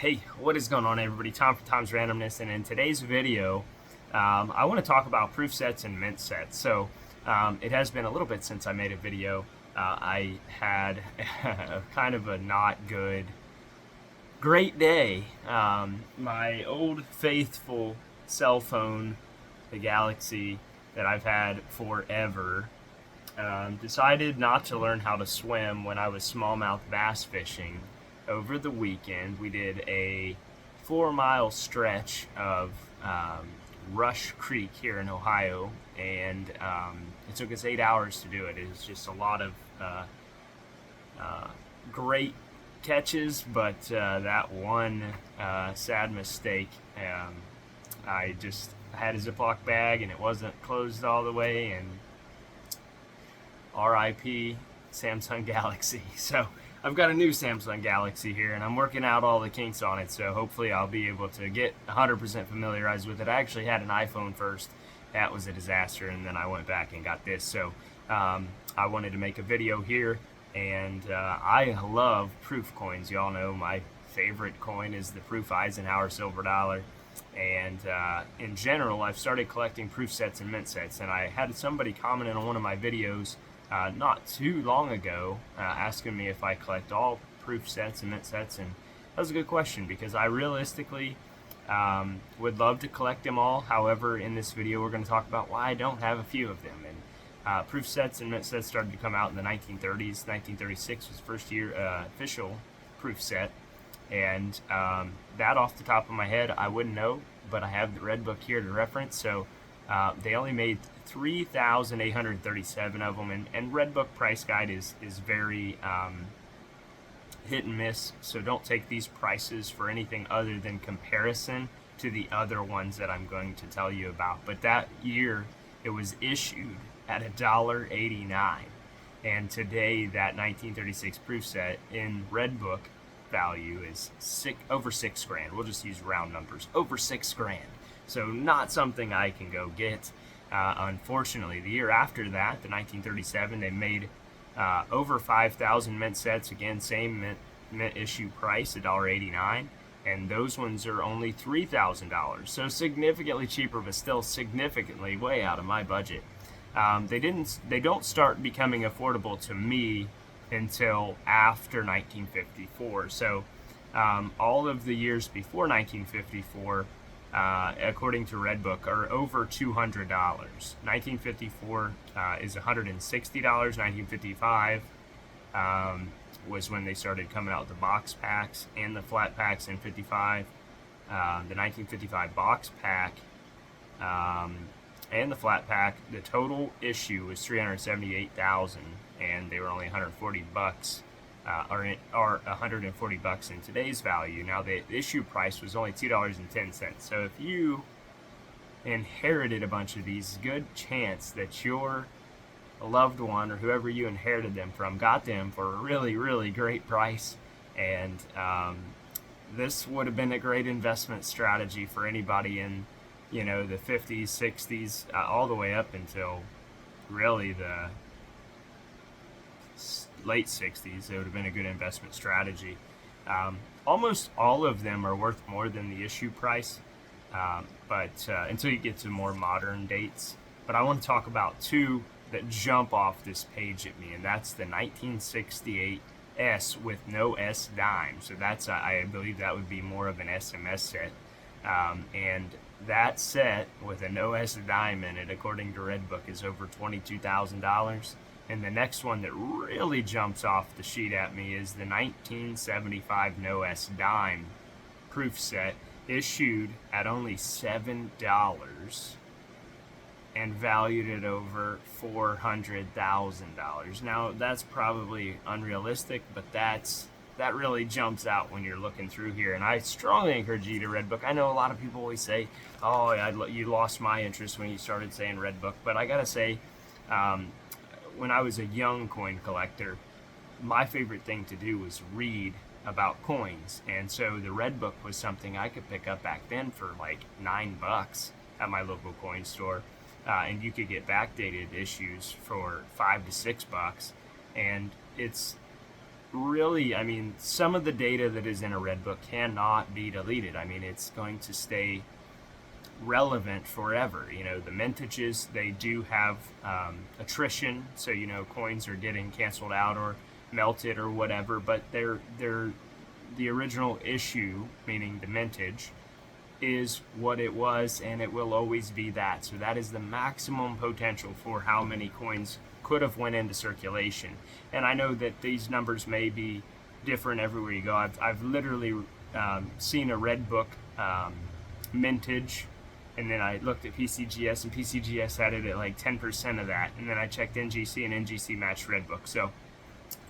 Hey, what is going on, everybody? Tom from Tom's Randomness, and in today's video, I want to talk about proof sets and mint sets. It has been a little bit since I made a video. I had kind of a not great day. My old faithful cell phone, the Galaxy that I've had forever, decided not to learn how to swim when I was smallmouth bass fishing. Over the weekend, we did a 4 mile stretch of Rush Creek here in Ohio, and it took us 8 hours to do it. It was just a lot of great catches, but that one sad mistake. I just had a Ziploc bag and it wasn't closed all the way, and RIP Samsung Galaxy. So I've got a new Samsung Galaxy here, and I'm working out all the kinks on it, so hopefully I'll be able to get 100% familiarized with it. I actually had an iPhone first. That was a disaster, and then I went back and got this. I wanted to make a video here, and I love proof coins. Y'all know my favorite coin is the Proof Eisenhower silver dollar. And in general, I've started collecting proof sets and mint sets, and I had somebody comment on one of my videos not too long ago, asking me if I collect all proof sets and mint sets, and that was a good question because I realistically would love to collect them all. However, in this video, we're going to talk about why I don't have a few of them. And proof sets and mint sets started to come out in the 1930s. 1936 was the first year official proof set, and that off the top of my head, I wouldn't know, but I have the Red Book here to reference. So they only made 3,837 of them, and Red Book price guide is very hit and miss, so don't take these prices for anything other than comparison to the other ones that I'm going to tell you about. But that year, it was issued at $1.89, and today that 1936 proof set in Red Book value is over $6,000. We'll just use round numbers, over $6,000. So not something I can go get. Unfortunately, the year after that, the 1937, they made over 5,000 mint sets. Again, same mint issue price, $1.89, and those ones are only $3,000. So significantly cheaper, but still significantly way out of my budget. They don't start becoming affordable to me until after 1954. So all of the years before 1954, according to Red Book, are over $200. 1954 is $160. 1955 was when they started coming out with the box packs and the flat packs in 55. The 1955 box pack and the flat pack, the total issue was 378,000, and they were only 140 bucks. Are $140 in today's value. Now the issue price was only $2.10. So if you inherited a bunch of these, good chance that your loved one or whoever you inherited them from got them for a really, really great price. And this would have been a great investment strategy for anybody in, the 50s, 60s, all the way up until really the late 60s. It would have been a good investment strategy. Almost all of them are worth more than the issue price, but until you get to more modern dates. But I want to talk about two that jump off this page at me, and that's the 1968 S with no S dime. So that's I believe that would be more of an SMS set, and that set with a no S dime in it, according to Red Book, is over $22,000. And the next one that really jumps off the sheet at me is the 1975 No S Dime proof set, issued at only $7 and valued at over $400,000. Now, that's probably unrealistic, but that really jumps out when you're looking through here. And I strongly encourage you to Red Book. I know a lot of people always say, oh, you lost my interest when you started saying Red Book. But I got to say, when I was a young coin collector, my favorite thing to do was read about coins. And so the Red Book was something I could pick up back then for like $9 at my local coin store. And you could get backdated issues for $5 to $6. And it's really, I mean, some of the data that is in a red book cannot be deleted. I mean, it's going to stay relevant forever. You know, the mintages, they do have attrition, so you know coins are getting canceled out or melted or whatever, but they're the original issue, meaning the mintage, is what it was, and it will always be that. So that is the maximum potential for how many coins could have went into circulation. And I know that these numbers may be different everywhere you go. I've literally seen a red book mintage, and then I looked at PCGS, and PCGS had it at like 10% of that, and then I checked NGC, and NGC matched red book. So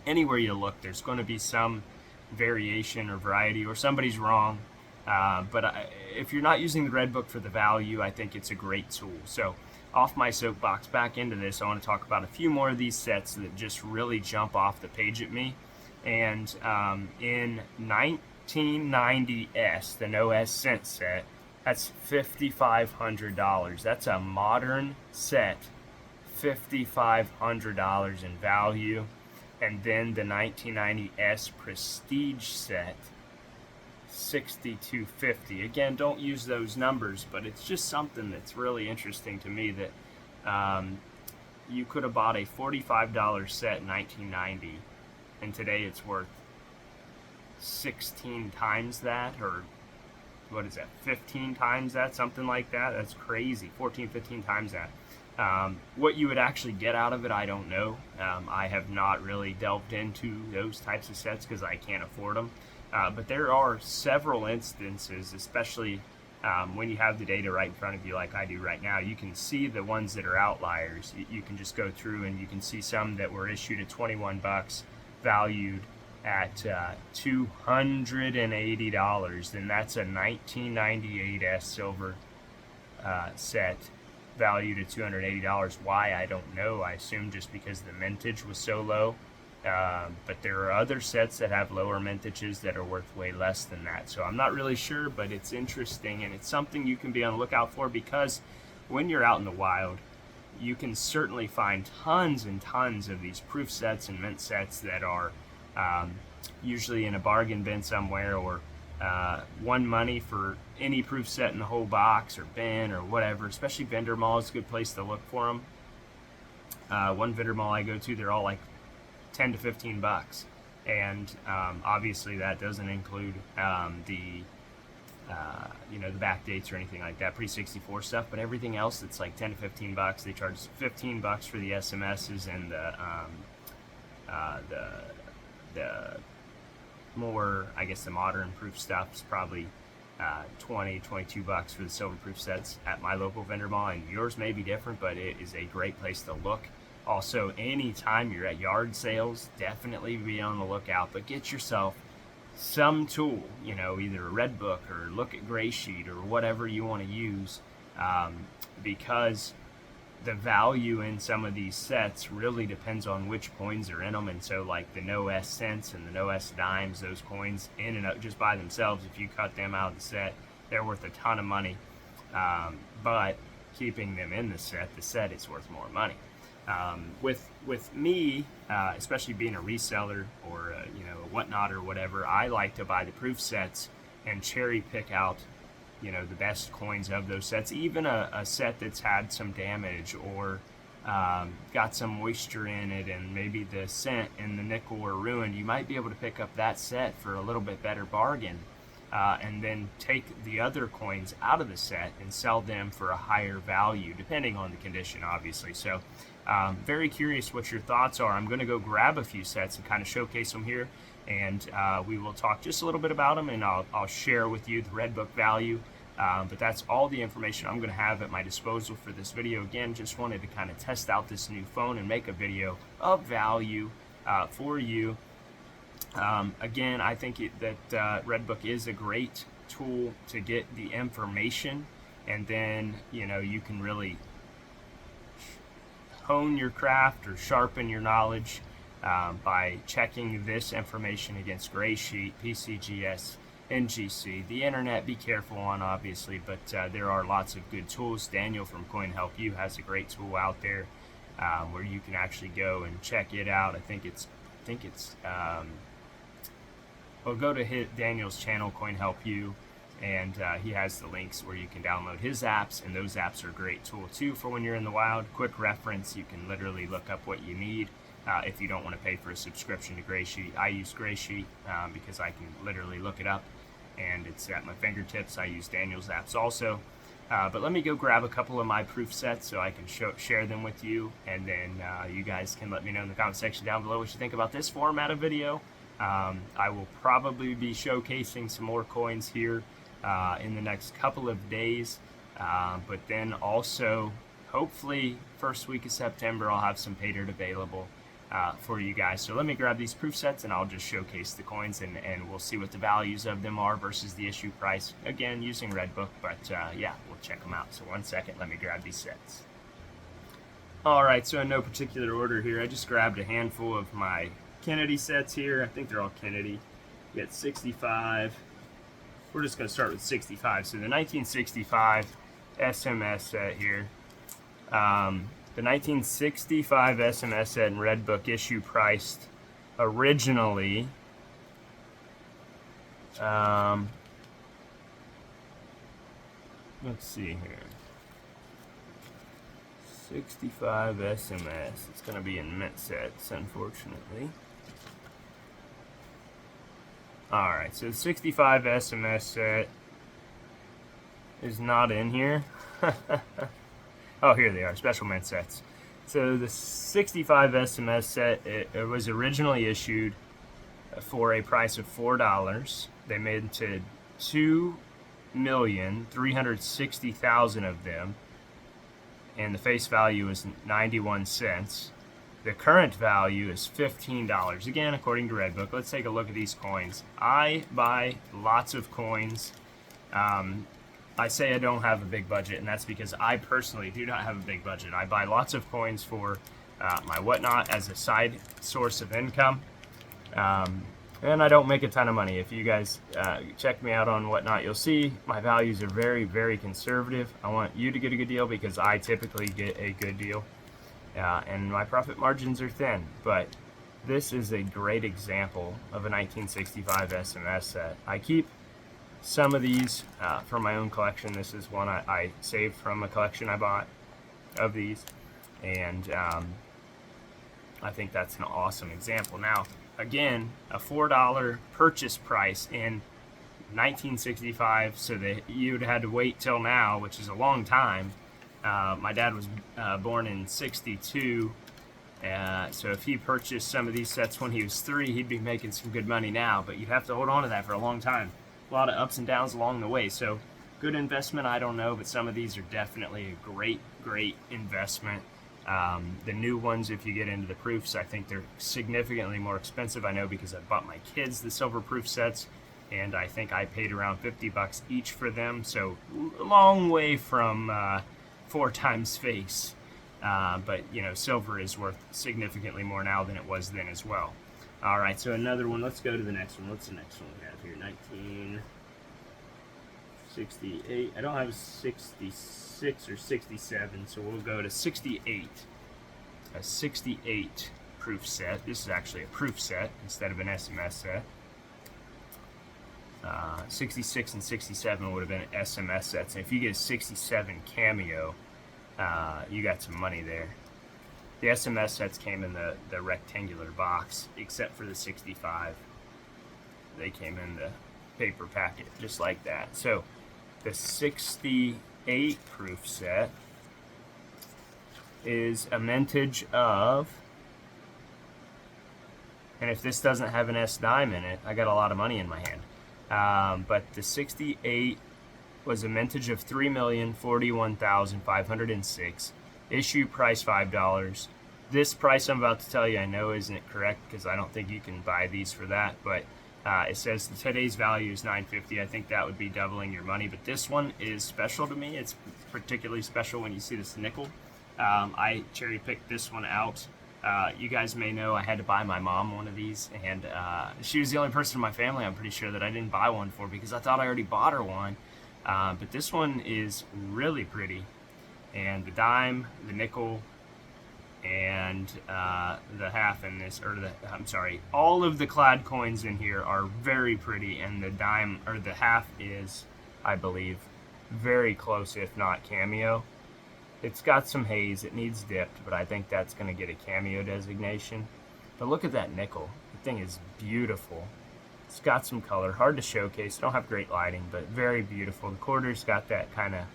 anywhere you look, there's going to be some variation or variety, or somebody's wrong. But if you're not using the red book for the value, I think it's a great tool. So off my soapbox, back into this, I want to talk about a few more of these sets that just really jump off the page at me. And in 1990S, the No S cent set, that's $5,500. That's a modern set, $5,500 in value. And then the 1990S Prestige set, $6,250. Again, don't use those numbers, but it's just something that's really interesting to me that you could have bought a $45 set in 1990, and today it's worth 16 times that, or what is that, 15 times that, something like that. That's crazy. 14, 15 times that. What you would actually get out of it, I don't know. I have not really delved into those types of sets because I can't afford them. But there are several instances, especially when you have the data right in front of you like I do right now. You can see the ones that are outliers. You can just go through and you can see some that were issued at 21 bucks, valued at $280. And that's a 1998S silver set, valued at $280. Why, I don't know. I assume just because the mintage was so low. But there are other sets that have lower mintages that are worth way less than that. So I'm not really sure, but it's interesting, and it's something you can be on the lookout for, because when you're out in the wild, you can certainly find tons and tons of these proof sets and mint sets that are usually in a bargain bin somewhere, or one money for any proof set in the whole box or bin or whatever. Especially vendor mall is a good place to look for them. One vendor mall I go to, they're all like 10 to 15 bucks, and obviously that doesn't include the back dates or anything like that, pre-64 stuff, but everything else that's like 10 to 15 bucks. They charge 15 bucks for the SMSs, and the more, I guess, the modern proof stuff is probably 20, 22 bucks for the silver proof sets at my local vendor mall, and yours may be different, but it is a great place to look. Also, anytime you're at yard sales, definitely be on the lookout, but get yourself some tool, either a red book or look at Gray Sheet or whatever you want to use, because the value in some of these sets really depends on which coins are in them. And so like the No S cents and the No S dimes, those coins in and out just by themselves, if you cut them out of the set, they're worth a ton of money. But keeping them in the set is worth more money. With me, especially being a reseller or a whatnot or whatever, I like to buy the proof sets and cherry pick out the best coins of those sets. Even a set that's had some damage or got some moisture in it, and maybe the cent and the nickel were ruined, you might be able to pick up that set for a little bit better bargain, and then take the other coins out of the set and sell them for a higher value, depending on the condition, obviously. So very curious what your thoughts are. I'm going to go grab a few sets and kind of showcase them here, and we will talk just a little bit about them, and I'll share with you the red book value. But that's all the information I'm going to have at my disposal for this video. Again, just wanted to kind of test out this new phone and make a video of value for you. Again, I think that Redbook is a great tool to get the information, and then you can really hone your craft or sharpen your knowledge by checking this information against Gray Sheet, PCGS, NGC. The internet, be careful on, obviously, but there are lots of good tools. Daniel from Coin Help You has a great tool out there where you can actually go and check it out. I think it's well, go to Daniel's channel, Coin Help You, and he has the links where you can download his apps, and those apps are a great tool too for when you're in the wild. Quick reference, you can literally look up what you need. If you don't want to pay for a subscription to Graysheet, I use Graysheet because I can literally look it up and it's at my fingertips. I use Daniel's apps also. But let me go grab a couple of my proof sets so I can share them with you, and then you guys can let me know in the comment section down below what you think about this format of video. I will probably be showcasing some more coins here in the next couple of days, but then also hopefully first week of September I'll have some pay dirt available for you guys. So let me grab these proof sets and I'll just showcase the coins, and we'll see what the values of them are versus the issue price, again using Redbook, but yeah, we'll check them out. So 1 second, let me grab these sets. Alright, so in no particular order here, I just grabbed a handful of my Kennedy sets here. I think they're all Kennedy. You got 65. We're just going to start with 65. So the 1965 SMS set here. The 1965 SMS set in Redbook issue priced originally let's see here. 65 SMS. It's going to be in mint sets, unfortunately. Alright, so the 65 SMS set is not in here. Oh, here they are, special mint sets. So the 65 SMS set, it was originally issued for a price of $4. They made it to 2,360,000 of them, and the face value is 91 cents. The current value is $15. Again, according to Redbook. Let's take a look at these coins. I buy lots of coins. I say I don't have a big budget, and that's because I personally do not have a big budget. I buy lots of coins for my Whatnot as a side source of income, and I don't make a ton of money. If you guys check me out on Whatnot, you'll see my values are very, very conservative. I want you to get a good deal because I typically get a good deal, and my profit margins are thin. But this is a great example of a 1965 SMS set. I keep some of these from my own collection. This is one I saved from a collection I bought of these, and I think that's an awesome example. Now, again, a $4 purchase price in 1965, so that you'd had to wait till now, which is a long time. My dad was born in 62, so if he purchased some of these sets when he was 3, he'd be making some good money now, but you'd have to hold on to that for a long time. A lot of ups and downs along the way, so good investment, I don't know, but some of these are definitely a great investment. The new ones, if you get into the proofs, I think they're significantly more expensive. I know because I bought my kids the silver proof sets, and I think I paid around $50 each for them, so a long way from 4 times face. But you know, silver is worth significantly more now than it was then as well. Alright, so another one. Let's go to the next one. What's the next one we have here? 1968. I don't have 66 or 67, so we'll go to 68. A 68 proof set. This is actually a proof set instead of an SMS set. 66 and 67 would have been SMS sets. And if you get a 67 cameo, you got some money there. The SMS sets came in the rectangular box, except for the 65. They came in the paper packet, just like that. So the 68 proof set is a mintage of, and if this doesn't have an S dime in it, I got a lot of money in my hand. But the 68 was a mintage of 3,041,506. Issue price $5. This price I'm about to tell you I know isn't correct because I don't think you can buy these for that, but it says today's value is $9.50. I think that would be doubling your money, but this one is special to me. It's particularly special when you see this nickel. I cherry picked this one out. You guys may know I had to buy my mom one of these, and she was the only person in my family, I'm pretty sure, that I didn't buy one for because I thought I already bought her one. But this one is really pretty. And the dime, the nickel, and the half in this, or I'm sorry, all of the clad coins in here are very pretty, and the dime, or the half is, I believe, very close, if not cameo. It's got some haze, it needs dipped, but I think that's going to get a cameo designation. But look at that nickel. The thing is beautiful. It's got some color, hard to showcase, don't have great lighting, but very beautiful. The quarter's got that kind of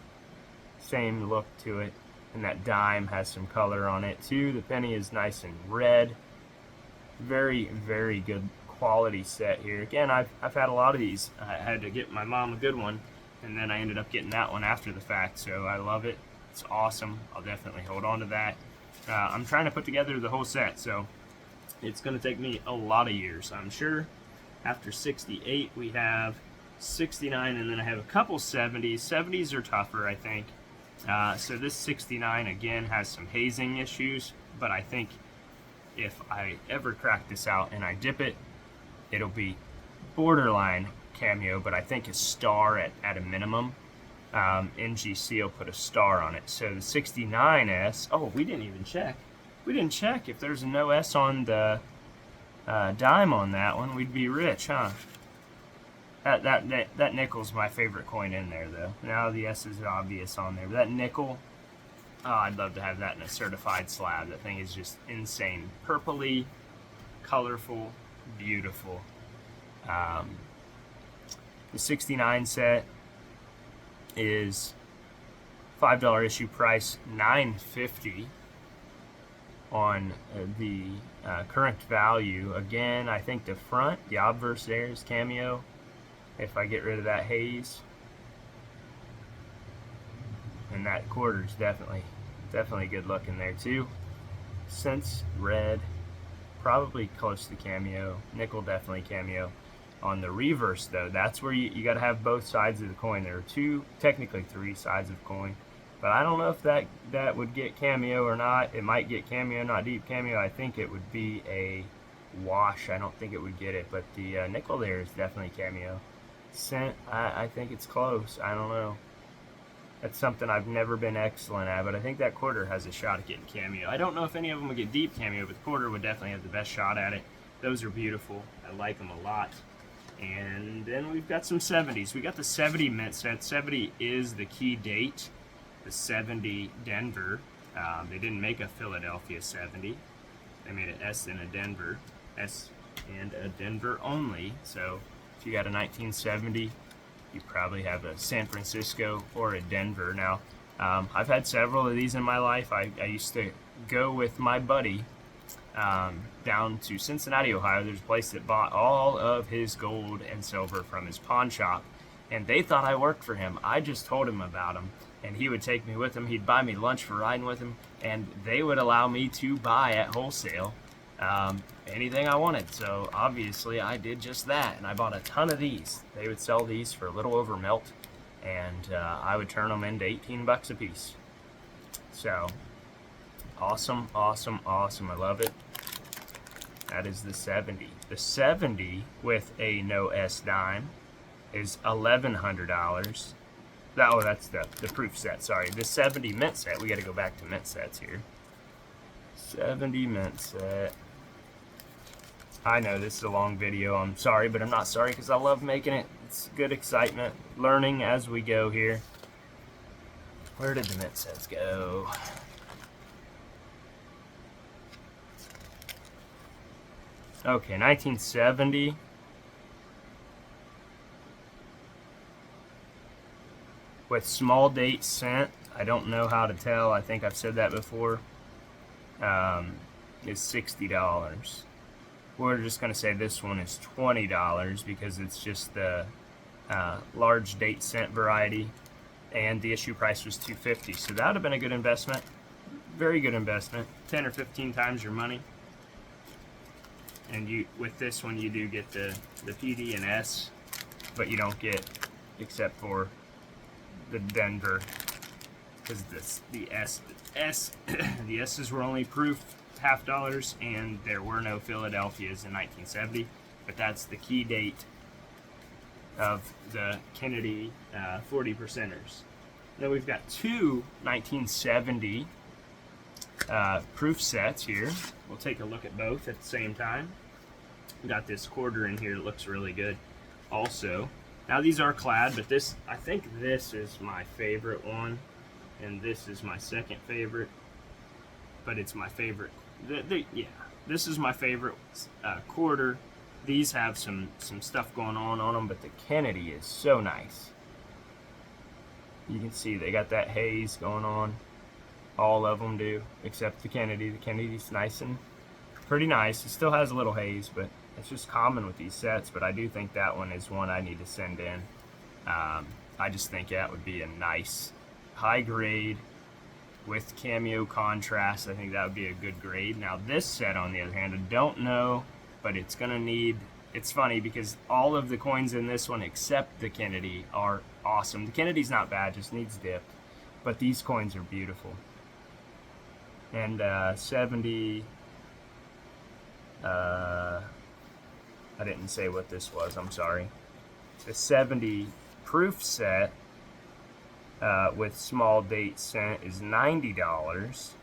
same look to it, and that dime has some color on it too. The penny is nice and red. Very, very good quality set here. Again, I've had a lot of these. I had to get my mom a good one, and then I ended up getting that one after the fact, so I love it. It's awesome. I'll definitely hold on to that. I'm trying to put together the whole set, so it's going to take me a lot of years, I'm sure. After 68, we have 69, and then I have a couple 70s. 70s are tougher, I think. So this 69, again, has some hazing issues, but I think if I ever crack this out and I dip it, it'll be borderline cameo, but I think a star at a minimum. NGC will put a star on it. So the 69S, oh, we didn't even check. We didn't check if there's no S on the dime on that one. We'd be rich, huh? That nickel's my favorite coin in there, though. Now the S is obvious on there, but that nickel, oh, I'd love to have that in a certified slab. That thing is just insane. Purpley, colorful, beautiful. The 69 set is $5 issue price, $9.50 on the current value. Again, I think the front, the obverse there is cameo. If I get rid of that haze, and that quarter's definitely good looking there too. Cents red, probably close to cameo. Nickel definitely cameo. On the reverse though, that's where you got to have both sides of the coin. There are technically three sides of the coin, but I don't know if that would get cameo or not. It might get cameo, not deep cameo. I think it would be a wash. I don't think it would get it, but the nickel there is definitely cameo. Cent, I think it's close. I don't know. That's something I've never been excellent at, but I think that quarter has a shot at getting cameo. I don't know if any of them would get deep cameo, but the quarter would definitely have the best shot at it. Those are beautiful. I like them a lot. And then we've got some 70s. We got the 70 mint set. 70 is the key date. The 70 Denver. They didn't make a Philadelphia 70. They made an S and a Denver. S and a Denver only. So if you got a 1970, you probably have a San Francisco or a Denver. Now, I've had several of these in my life. I used to go with my buddy down to Cincinnati, Ohio. There's a place that bought all of his gold and silver from his pawn shop, and they thought I worked for him. I just told him about him, and he would take me with him. He'd buy me lunch for riding with him, and they would allow me to buy at wholesale anything I wanted. So obviously I did just that, and I bought a ton of these. They would sell these for a little over melt, and I would turn them into 18 bucks a piece. So awesome, awesome, awesome. I love it. That is the 70. The 70 with a no S dime is $1,100. Oh, that's the proof set. Sorry, the 70 mint set. We got to go back to mint sets here. 70 mint set. I know this is a long video. I'm sorry, but I'm not sorry because I love making it. It's good excitement, learning as we go here. Where did the mint sets go? Okay, 1970. With small date cent, I don't know how to tell. I think I've said that before. Is $60. We're just going to say this one is $20 because it's just the large date cent variety, and the issue price was $2.50. So that would have been a good investment. Very good investment. 10 or 15 times your money. And with this one, you do get the PD and S, but you don't get, except for the Denver, because the S's were only proof $0.50, and there were no Philadelphias in 1970. But that's the key date of the Kennedy 40 percenters. Now we've got two 1970 proof sets here. We'll take a look at both at the same time. Got this quarter in here that looks really good also. Now these are clad, but I think this is my favorite one, and this is my second favorite, but it's my favorite. Yeah, this is my favorite quarter. These have some stuff going on them, but the Kennedy is so nice. You can see they got that haze going on. All of them do, except the Kennedy. The Kennedy's nice and pretty nice. It still has a little haze, but it's just common with these sets. But I do think that one is one I need to send in. I just think that would be a nice high grade with cameo contrast. I think that would be a good grade. Now this set, on the other hand, I don't know, but it's gonna need. It's funny because all of the coins in this one, except the Kennedy, are awesome. The Kennedy's not bad, just needs dipped, but these coins are beautiful. And 70. I didn't say what this was. I'm sorry. The 70 proof set with small date cent is $90.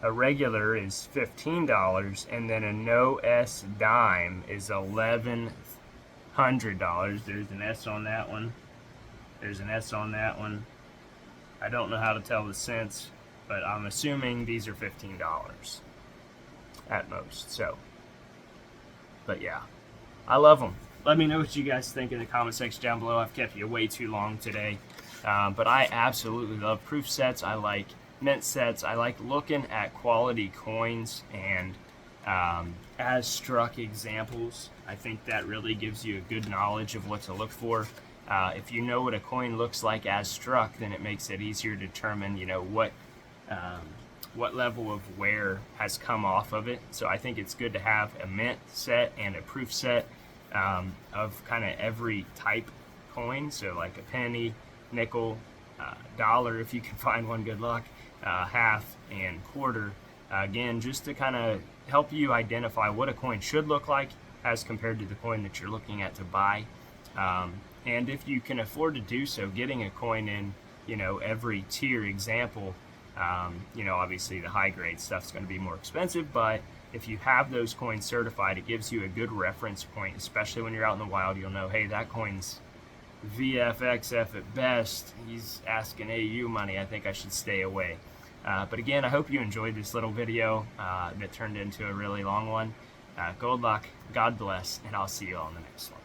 A regular is $15, and then a no S dime is $1,100. There's an S on that one. There's an S on that one. I don't know how to tell the cents, but I'm assuming these are $15 at most. So, but yeah, I love them. Let me know what you guys think in the comment section down below. I've kept you way too long today, but I absolutely love proof sets. I like mint sets. I like looking at quality coins and as struck examples. I think that really gives you a good knowledge of what to look for. If you know what a coin looks like as struck, then it makes it easier to determine, you know, what level of wear has come off of it. So I think it's good to have a mint set and a proof set of kind of every type coin. So like a penny, nickel, dollar, if you can find one, good luck, half and quarter. Again, just to kind of help you identify what a coin should look like as compared to the coin that you're looking at to buy. And if you can afford to do so, getting a coin in, you know, every tier example, you know, obviously the high grade stuff's going to be more expensive, but if you have those coins certified, it gives you a good reference point, especially when you're out in the wild. You'll know, hey, that coin's VFXF at best. He's asking AU money. I think I should stay away. But again, I hope you enjoyed this little video that turned into a really long one. Good luck, God bless, and I'll see you all in the next one.